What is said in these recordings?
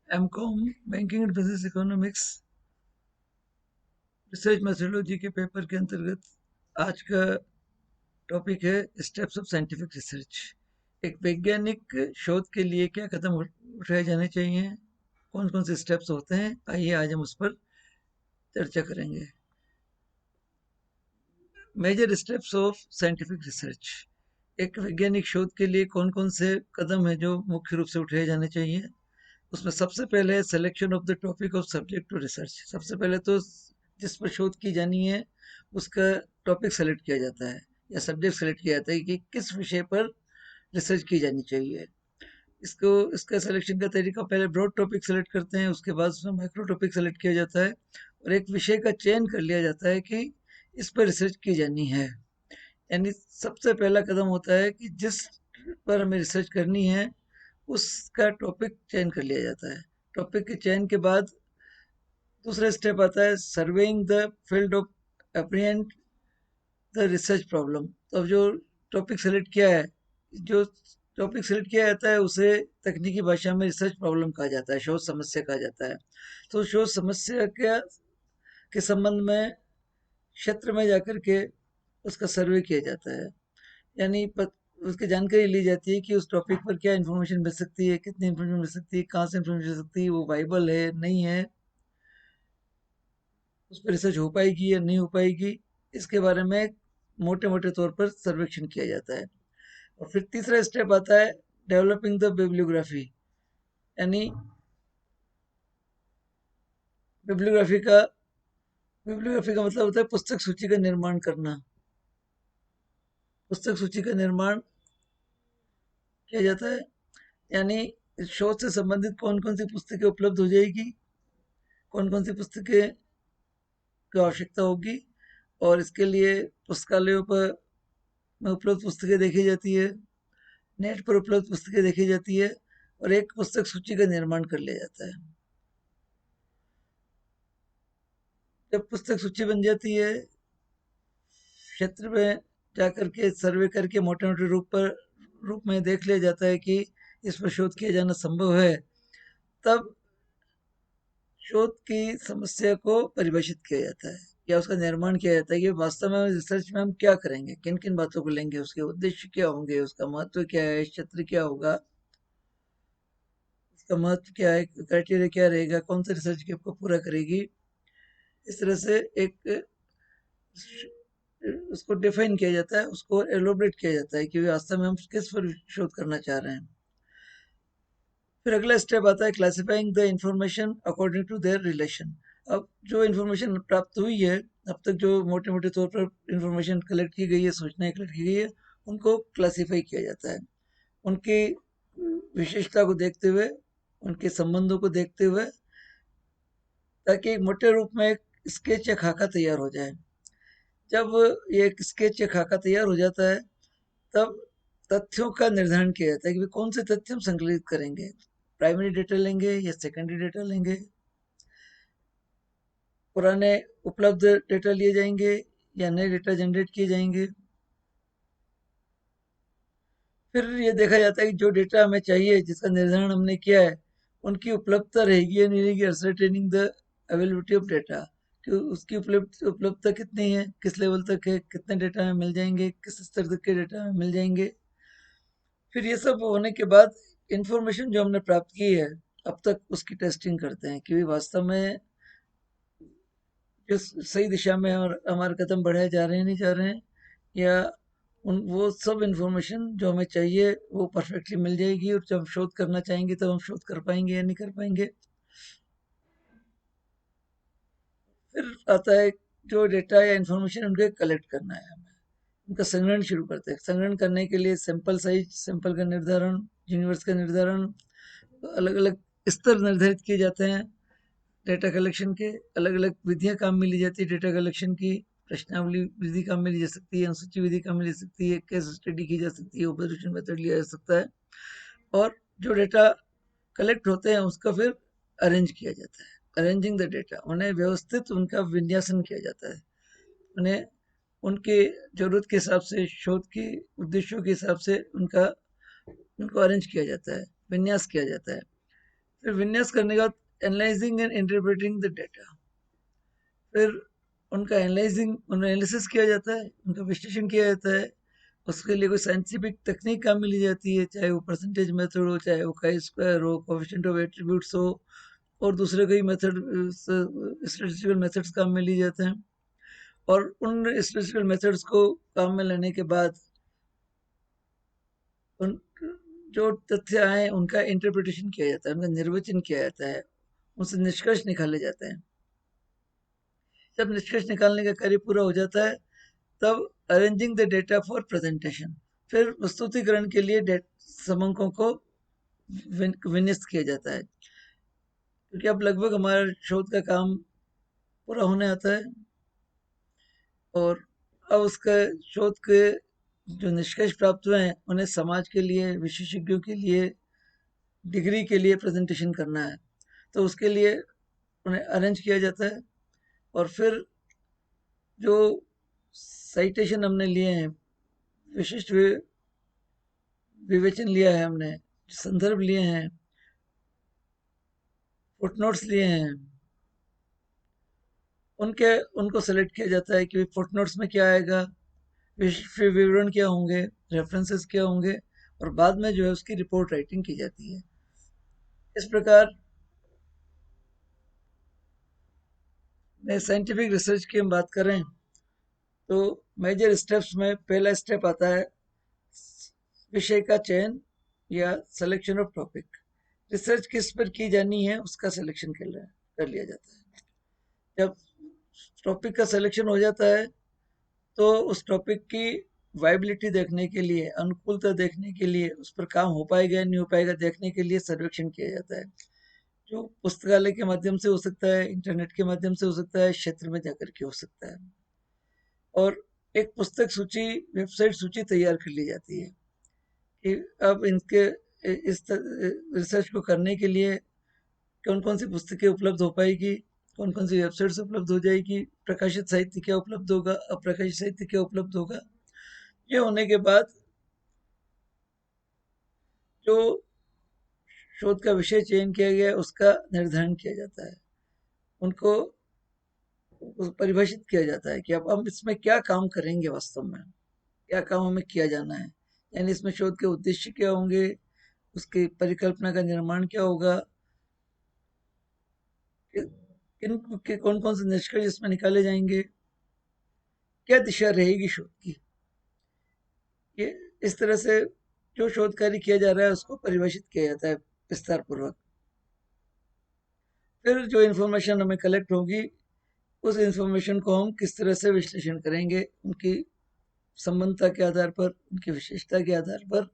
MCom banking and business economics research methodology के paper के अंतर्गत आज का टॉपिक है स्टेप्स ऑफ साइंटिफिक रिसर्च। एक वैज्ञानिक शोध के लिए क्या कदम उठाए जाने चाहिए, कौन कौन से स्टेप्स होते हैं, आइए आज हम उस पर चर्चा करेंगे। Major steps of scientific research. एक वैज्ञानिक शोध के लिए कौन कौन से कदम है जो मुख्य रूप से उठाए जाने चाहिए। उसमें सबसे पहले है selection of the topic of subject to research. सबसे पहले तो जिस पर शोध की जानी है उसका टॉपिक सेलेक्ट किया जाता है या सब्जेक्ट सेलेक्ट किया जाता है कि किस विषय पर रिसर्च की जानी चाहिए। इसको इसका सिलेक्शन का तरीका, पहले ब्रॉड टॉपिक सेलेक्ट करते हैं, उसके बाद उसमें माइक्रो टॉपिक सेलेक्ट किया जाता है और एक विषय का चयन कर लिया जाता है कि इस पर रिसर्च की जानी है। यानी सबसे पहला कदम होता है कि जिस पर हमें रिसर्च करनी है उसका टॉपिक चयन कर लिया जाता है। टॉपिक के चयन के बाद दूसरा स्टेप आता है surveying the field of apprehend the research problem. तो अब जो टॉपिक सेलेक्ट किया है, जो टॉपिक सेलेक्ट किया जाता है उसे तकनीकी भाषा में रिसर्च प्रॉब्लम कहा जाता है, शोध समस्या कहा जाता है। तो शोध समस्या के संबंध में क्षेत्र में जाकर के उसका सर्वे किया जाता है। यानी उसकी जानकारी ली जाती है कि उस टॉपिक पर क्या इन्फॉर्मेशन मिल सकती है, कितनी इन्फॉर्मेशन मिल सकती है, कहाँ से इन्फॉर्मेशन मिल सकती है, वो वाइबल है नहीं है, उस पर रिसर्च हो पाएगी या नहीं हो पाएगी, इसके बारे में मोटे मोटे तौर पर सर्वेक्षण किया जाता है। और फिर तीसरा स्टेप आता है डेवलपिंग द बिब्लियोग्राफी। यानी बिब्लियोग्राफी का बिब्लियोग्राफी का मतलब होता है पुस्तक सूची का निर्माण करना। पुस्तक सूची का निर्माण किया जाता है, यानी इस शोध से संबंधित कौन कौन सी पुस्तकें उपलब्ध हो जाएगी, कौन कौन सी पुस्तकें की आवश्यकता होगी, और इसके लिए पुस्तकालयों पर में उपलब्ध पुस्तकें देखी जाती है, नेट पर उपलब्ध पुस्तकें देखी जाती है और एक पुस्तक सूची का निर्माण कर लिया जाता है। जब पुस्तक सूची बन जाती है, क्षेत्र में जाकर के सर्वे करके मोटे मोटे रूप में देख लिया जाता है कि इस पर शोध किया जाना संभव है, तब शोध की समस्या को परिभाषित किया जाता है या उसका निर्माण किया जाता है कि वास्तव में रिसर्च में हम क्या करेंगे, किन किन बातों को लेंगे, उसके उद्देश्य क्या होंगे, उसका महत्व क्या है, क्षेत्र क्या होगा, उसका महत्व क्या है, क्राइटेरिया क्या रहेगा, कौन सा रिसर्च के को पूरा करेगी। इस तरह से एक उसको डिफाइन किया जाता है, उसको एलोबरेट किया जाता है कि वास्तव में हम किस पर शोध करना चाह रहे हैं। फिर अगला स्टेप आता है classifying the information according to their relation. अब जो इंफॉर्मेशन प्राप्त हुई है, अब तक जो मोटे मोटे तौर पर इंफॉर्मेशन कलेक्ट की गई है, सूचनाएं कलेक्ट की गई है, उनको क्लासिफाई किया जाता है उनकी विशेषता को देखते हुए, उनके संबंधों को देखते हुए, ताकि एक मोटे रूप में एक स्केच या खाका तैयार हो जाए। जब ये एक स्केच या खाका तैयार हो जाता है, तब तथ्यों का निर्धारण किया जाता है कि कौन से तथ्य हम संकलित करेंगे, प्राइमरी डेटा लेंगे या सेकेंडरी डेटा लेंगे, पुराने उपलब्ध डेटा लिए जाएंगे या नए डेटा जनरेट किए जाएंगे। फिर ये देखा जाता है कि जो डेटा हमें चाहिए, जिसका निर्धारण हमने किया है, उनकी उपलब्धता रहेगी या नहीं रहेगी। Ascertaining the availability of data, कि उसकी उपलब्धता कितनी है, किस लेवल तक है, कितने डेटा में मिल जाएंगे, किस स्तर तक के डेटा में मिल जाएंगे। फिर ये सब होने के बाद इंफॉर्मेशन जो हमने प्राप्त की है, अब तक उसकी टेस्टिंग करते हैं कि वास्तव में जो सही दिशा में और हमारे कदम बढ़ाए जा रहे हैं, नहीं जा रहे हैं, या उन वो सब इंफॉर्मेशन जो हमें चाहिए वो परफेक्टली मिल जाएगी और जब शोध करना चाहेंगे तब हम शोध कर पाएंगे या नहीं कर पाएंगे। फिर आता है जो डेटा या इंफॉर्मेशन उनके कलेक्ट करना है हमें, उनका संग्रहण शुरू करते हैं। संग्रहण करने के लिए सैंपल साइज, सैंपल का निर्धारण, यूनिवर्स का निर्धारण, अलग अलग स्तर निर्धारित किए जाते हैं। डेटा कलेक्शन के अलग अलग विधियां काम में ली जाती है। डेटा कलेक्शन की प्रश्नावली विधि काम में ली जा सकती है, अनुसूची विधि काम में ली जा सकती है, केस स्टडी की जा सकती है, ऑब्जर्वेशन मेथड लिया जा सकता है। और जो डेटा कलेक्ट होते हैं उसका फिर अरेंज किया जाता है, अरेंजिंग द डेटा, उन्हें व्यवस्थित, उनका विन्यासन किया जाता है, उन्हें उनके जरूरत के हिसाब से, शोध के उद्देश्यों के हिसाब से उनको अरेंज किया जाता है, विन्यास किया जाता है। फिर विन्यास करने के बाद analysing and interpreting the data, फिर उनका एनालिसिस किया जाता है, उनका विश्लेषण किया जाता है। उसके लिए कोई साइंटिफिक तकनीक काम में ली जाती है, चाहे वो परसेंटेज मेथड हो, चाहे वो काई स्क्वायर हो, कोएफिशिएंट ऑफ एट्रीब्यूट्स हो, और दूसरे कई मेथड, स्टैटिस्टिकल मेथड्स काम में लिए जाते हैं। और उन स्टैटिस्टिकल मेथड्स को काम में लेने के बाद उन जो तथ्य आए उनका इंटरप्रिटेशन किया जाता है, उनका निर्वचन किया जाता है, उनसे निष्कर्ष निकाले जाते हैं। जब निष्कर्ष निकालने का कार्य पूरा हो जाता है, तब arranging the data for presentation, फिर प्रस्तुतिकरण के लिए समंकों को विन्यस्त किया जाता है। क्योंकि अब लगभग हमारा शोध का काम पूरा होने आता है, और अब उसका शोध के जो निष्कर्ष प्राप्त हुए हैं उन्हें समाज के लिए, विशेषज्ञों के लिए, डिग्री के लिए प्रेजेंटेशन करना है। तो उसके लिए उन्हें अरेंज किया जाता है, और फिर जो साइटेशन हमने लिए हैं, विशिष्ट विवेचन लिया है हमने, संदर्भ लिए हैं, फुटनोट्स लिए हैं, उनको सेलेक्ट किया जाता है कि फुटनोट्स में क्या आएगा, विवरण क्या होंगे, रेफरेंसेस क्या होंगे, और बाद में जो है उसकी रिपोर्ट राइटिंग की जाती है। इस प्रकार साइंटिफिक रिसर्च की हम बात करें तो मेजर स्टेप्स में पहला स्टेप आता है विषय का चयन या सिलेक्शन ऑफ टॉपिक। रिसर्च किस पर की जानी है उसका सिलेक्शन कर लिया जाता है। जब टॉपिक का सिलेक्शन हो जाता है तो उस टॉपिक की वाइबिलिटी देखने के लिए, अनुकूलता देखने के लिए, उस पर काम हो पाएगा या नहीं हो पाएगा देखने के लिए सर्वेक्षण किया जाता है, जो पुस्तकालय के माध्यम से हो सकता है, इंटरनेट के माध्यम से हो सकता है, क्षेत्र में जाकर के हो सकता है। और एक पुस्तक सूची, वेबसाइट सूची तैयार कर ली जाती है कि अब इनके इस रिसर्च को करने के लिए कौन कौन सी पुस्तकें उपलब्ध हो पाएगी, कौन कौन सी वेबसाइट्स उपलब्ध हो जाएगी, प्रकाशित साहित्य क्या उपलब्ध होगा, अप्रकाशित साहित्य क्या उपलब्ध होगा। ये होने के बाद जो शोध का विषय चयन किया गया है उसका निर्धारण किया जाता है, उनको परिभाषित किया जाता है कि अब हम इसमें क्या काम करेंगे, वास्तव में क्या काम हमें किया जाना है। यानी इसमें शोध के उद्देश्य क्या होंगे, उसकी परिकल्पना का निर्माण क्या होगा, किन के कौन कौन से निष्कर्ष इसमें निकाले जाएंगे, क्या दिशा रहेगी शोध की। ये इस तरह से जो शोध कार्य किया जा रहा है उसको परिभाषित किया जाता है विस्तार पूर्वक। फिर जो इन्फॉर्मेशन हमें कलेक्ट होगी उस इन्फॉर्मेशन को हम किस तरह से विश्लेषण करेंगे, उनकी संबंधता के आधार पर, उनकी विशेषता के आधार पर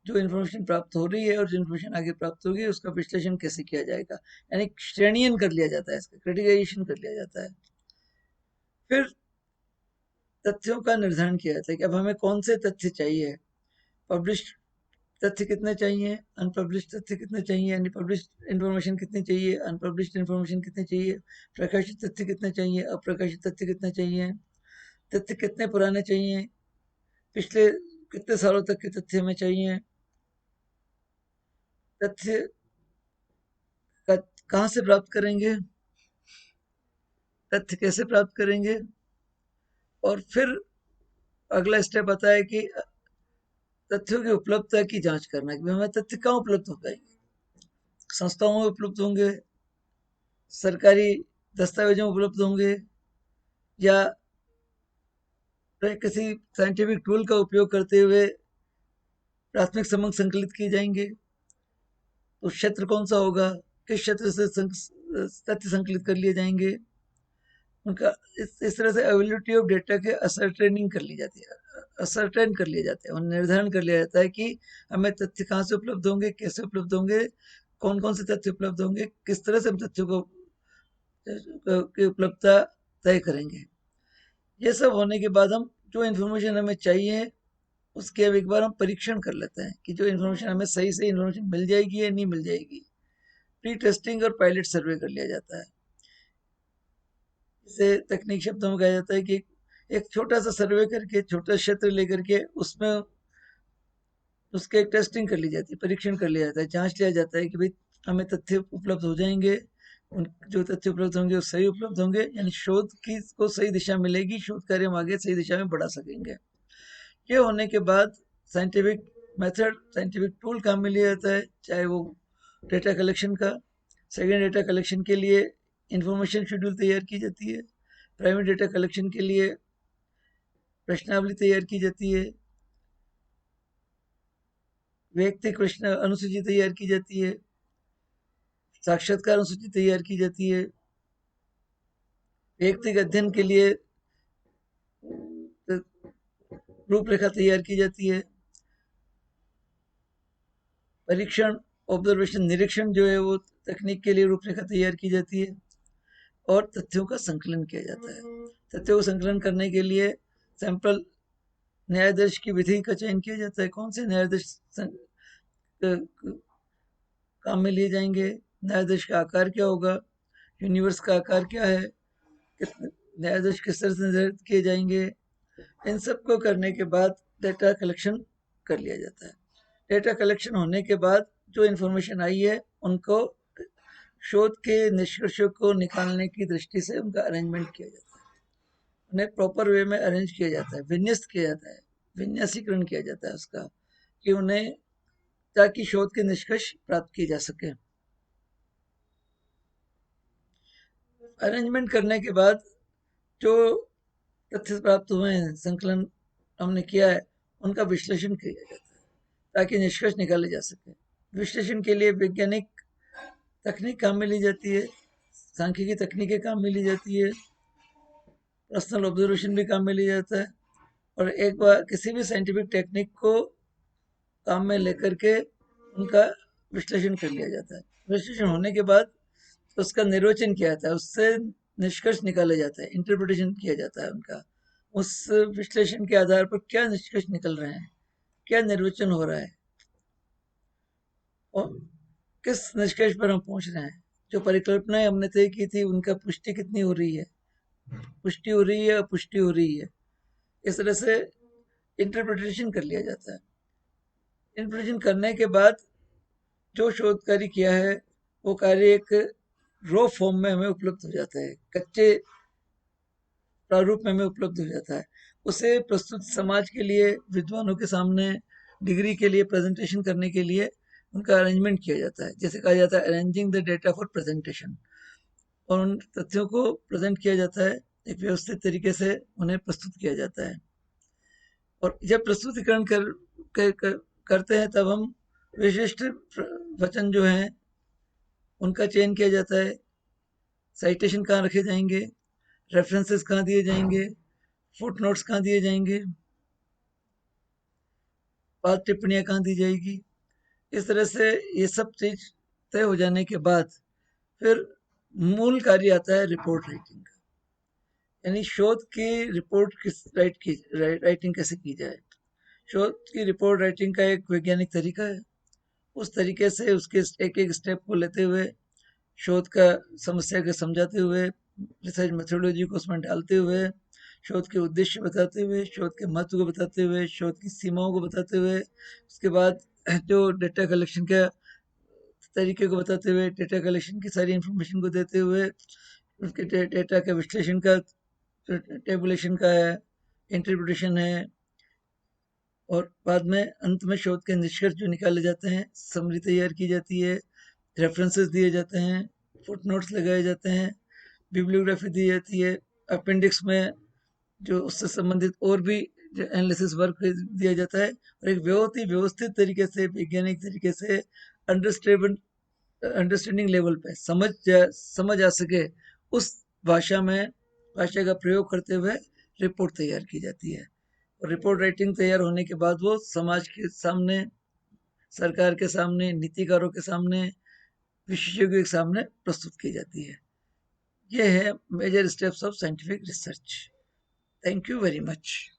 जो इन्फॉर्मेशन प्राप्त हो रही है और जो इन्फॉर्मेशन आगे प्राप्त होगी उसका विश्लेषण कैसे किया जाएगा, यानी श्रेणीयन कर लिया जाता है, इसका क्रिटिकाइजेशन कर लिया जाता है। फिर तथ्यों का निर्धारण किया जाता है कि अब हमें कौन से तथ्य चाहिए, पब्लिश्ड तथ्य कितने चाहिए, अनपब्लिश्ड तथ्य कितने चाहिए, यानी पब्लिश्ड इन्फॉर्मेशन कितनी चाहिए, अनपब्लिश्ड इन्फॉर्मेशन कितनी चाहिए, प्रकाशित तथ्य कितने चाहिए, अप्रकाशित तथ्य कितने चाहिए, तथ्य कितने पुराने चाहिए, पिछले कितने सालों तक के तथ्य हमें चाहिए, तथ्य का कहाँ से प्राप्त करेंगे, तथ्य कैसे प्राप्त करेंगे। और फिर अगला स्टेप आता है कि तथ्यों की उपलब्धता की जांच करना कि हमें तथ्य कहाँ उपलब्ध हो पाएंगे, संस्थाओं में उपलब्ध होंगे, सरकारी दस्तावेजों में उपलब्ध होंगे, या किसी साइंटिफिक टूल का उपयोग करते हुए प्राथमिक समक संकलित किए जाएंगे। तो क्षेत्र कौन सा होगा, किस क्षेत्र से तथ्य संकलित कर लिए जाएंगे, उनका इस तरह से अवेलेबिलिटी ऑफ डेटा के असरटेनिंग कर ली जाती है, असरटेन कर लिए जाते हैं और निर्धारण कर लिया जाता है कि हमें तथ्य कहाँ से उपलब्ध होंगे, कैसे उपलब्ध होंगे, कौन कौन से तथ्य उपलब्ध होंगे, किस तरह से हम तथ्यों को की उपलब्धता तय करेंगे। ये सब होने के बाद हम जो इन्फॉर्मेशन हमें चाहिए उसके अब एक बार हम परीक्षण कर लेते हैं कि जो इन्फॉर्मेशन हमें सही से इन्फॉर्मेशन मिल जाएगी या नहीं मिल जाएगी। प्री टेस्टिंग और पायलट सर्वे कर लिया जाता है। इसे तकनीक शब्दों में कहा जाता है कि एक छोटा सा सर्वे करके, छोटा क्षेत्र लेकर के उसमें उसके एक टेस्टिंग कर ली जाती है, परीक्षण कर लिया जाता है, जांच लिया जाता है कि भाई हमें तथ्य उपलब्ध हो जाएंगे, उन जो तथ्य उपलब्ध होंगे वो सही उपलब्ध होंगे, यानी शोध की को सही दिशा मिलेगी, शोध कार्य हम आगे सही दिशा में बढ़ा सकेंगे। ये होने के बाद साइंटिफिक मेथड, साइंटिफिक टूल काम में लिया जाता है, चाहे वो डेटा कलेक्शन का। सेकेंड, डेटा कलेक्शन के लिए इंफॉर्मेशन शेड्यूल तैयार की जाती है। प्राइमरी डेटा कलेक्शन के लिए प्रश्नावली तैयार की जाती है। वैयक्तिक प्रश्न अनुसूची तैयार की जाती है। साक्षात्कार अनुसूची तैयार की जाती है। वैयक्तिक अध्ययन के लिए रूपरेखा तैयार की जाती है। परीक्षण, ऑब्जर्वेशन, निरीक्षण जो है वो तकनीक के लिए रूपरेखा तैयार की जाती है। और तथ्यों का संकलन किया जाता है। तथ्यों को संकलन करने के लिए सैंपल न्यायाधीश की विधि का चयन किया जाता है, कौन से न्यायाधीश काम में लिए जाएंगे, न्यायाधीश का आकार क्या होगा, यूनिवर्स का आकार क्या है, न्यायाधीश किस तरह से निर्धारित किए जाएंगे। इन सब को करने के बाद डेटा कलेक्शन कर लिया जाता है। डेटा कलेक्शन होने के बाद जो इन्फॉर्मेशन आई है उनको शोध के निष्कर्षों को निकालने की दृष्टि से उनका अरेंजमेंट किया जाता है, उन्हें प्रॉपर वे में अरेंज किया जाता है, विन्यस्त किया जाता है, विन्यासीकरण किया जाता है उसका, कि उन्हें, ताकि शोध के निष्कर्ष प्राप्त किए जा सके। अरेंजमेंट करने के बाद जो तथ्य प्राप्त हुए हैं, संकलन हमने किया है, उनका विश्लेषण किया जाता है ताकि निष्कर्ष निकाले जा सके। विश्लेषण के लिए वैज्ञानिक तकनीक काम में ली जाती है, सांख्यिकी तकनीकें काम में ली जाती है, पर्सनल ऑब्जर्वेशन भी काम में लिया जाता है। और एक बार किसी भी साइंटिफिक टेक्निक को काम में लेकर के उनका विश्लेषण कर लिया जाता है। विश्लेषण होने के बाद उसका निर्वचन किया जाता है, उससे निष्कर्ष निकाले जाता है, इंटरप्रिटेशन किया जाता है उनका। उस विश्लेषण के आधार पर क्या निष्कर्ष निकल रहे हैं, क्या निर्वचन हो रहा है और किस निष्कर्ष पर हम पहुंच रहे हैं, जो परिकल्पनाएं हमने तय की थी उनका पुष्टि कितनी हो रही है, पुष्टि हो रही है, अपुष्टि हो रही है। इस तरह से इंटरप्रिटेशन कर लिया जाता है। इंटरप्रिटेशन करने के बाद जो शोध कार्य किया है वो कार्य एक रॉ फॉर्म में हमें उपलब्ध हो जाता है, कच्चे प्रारूप में हमें उपलब्ध हो जाता है। उसे प्रस्तुत समाज के लिए, विद्वानों के सामने डिग्री के लिए प्रेजेंटेशन करने के लिए उनका अरेंजमेंट किया जाता है, जैसे कहा जाता है arranging the data for presentation. और उन तथ्यों को प्रेजेंट किया जाता है, एक व्यवस्थित तरीके से उन्हें प्रस्तुत किया जाता है। और जब प्रस्तुतिकरण करते हैं तब हम विशिष्ट वचन जो हैं उनका चयन किया जाता है, साइटेशन कहाँ रखे जाएंगे, रेफरेंसेस कहाँ दिए जाएंगे, फुट नोट्स कहाँ दिए जाएंगे, पाद टिप्पणियाँ कहाँ दी जाएगी। इस तरह से ये सब चीज तय हो जाने के बाद फिर मूल कार्य आता है रिपोर्ट राइटिंग का, यानी शोध की रिपोर्ट किस राइटिंग कैसे की जाए। शोध की रिपोर्ट राइटिंग का एक वैज्ञानिक तरीका है, उस तरीके से उसके एक एक स्टेप को लेते हुए, शोध का समस्या को समझाते हुए, रिसर्च मेथोडोलॉजी को उसमें डालते हुए, शोध के उद्देश्य बताते हुए, शोध के महत्व को बताते हुए, शोध की सीमाओं को बताते हुए, उसके बाद जो डेटा कलेक्शन का तरीके को बताते हुए, डेटा कलेक्शन की सारी इंफॉर्मेशन को देते हुए, उसके डेटा के विश्लेषण का, टेबुलेशन का है, इंटरप्रिटेशन है, और बाद में अंत में शोध के निष्कर्ष जो निकाले जाते हैं, समरी तैयार की जाती है, रेफरेंसेस दिए जाते हैं, फुटनोट्स लगाए जाते हैं, बिब्लियोग्राफी दी जाती है, अपेंडिक्स में जो उससे संबंधित और भी एनालिसिस वर्क दिया जाता है, और एक बहुत ही व्यवस्थित तरीके से, वैज्ञानिक तरीके से, अंडरस्टैंडिंग लेवल पे समझ आ सके उस भाषा का प्रयोग करते हुए रिपोर्ट तैयार की जाती है। और रिपोर्ट राइटिंग तैयार होने के बाद वो समाज के सामने, सरकार के सामने, नीतिकारों के सामने, विशेषज्ञों के सामने प्रस्तुत की जाती है। ये है major steps of scientific research. Thank you very much.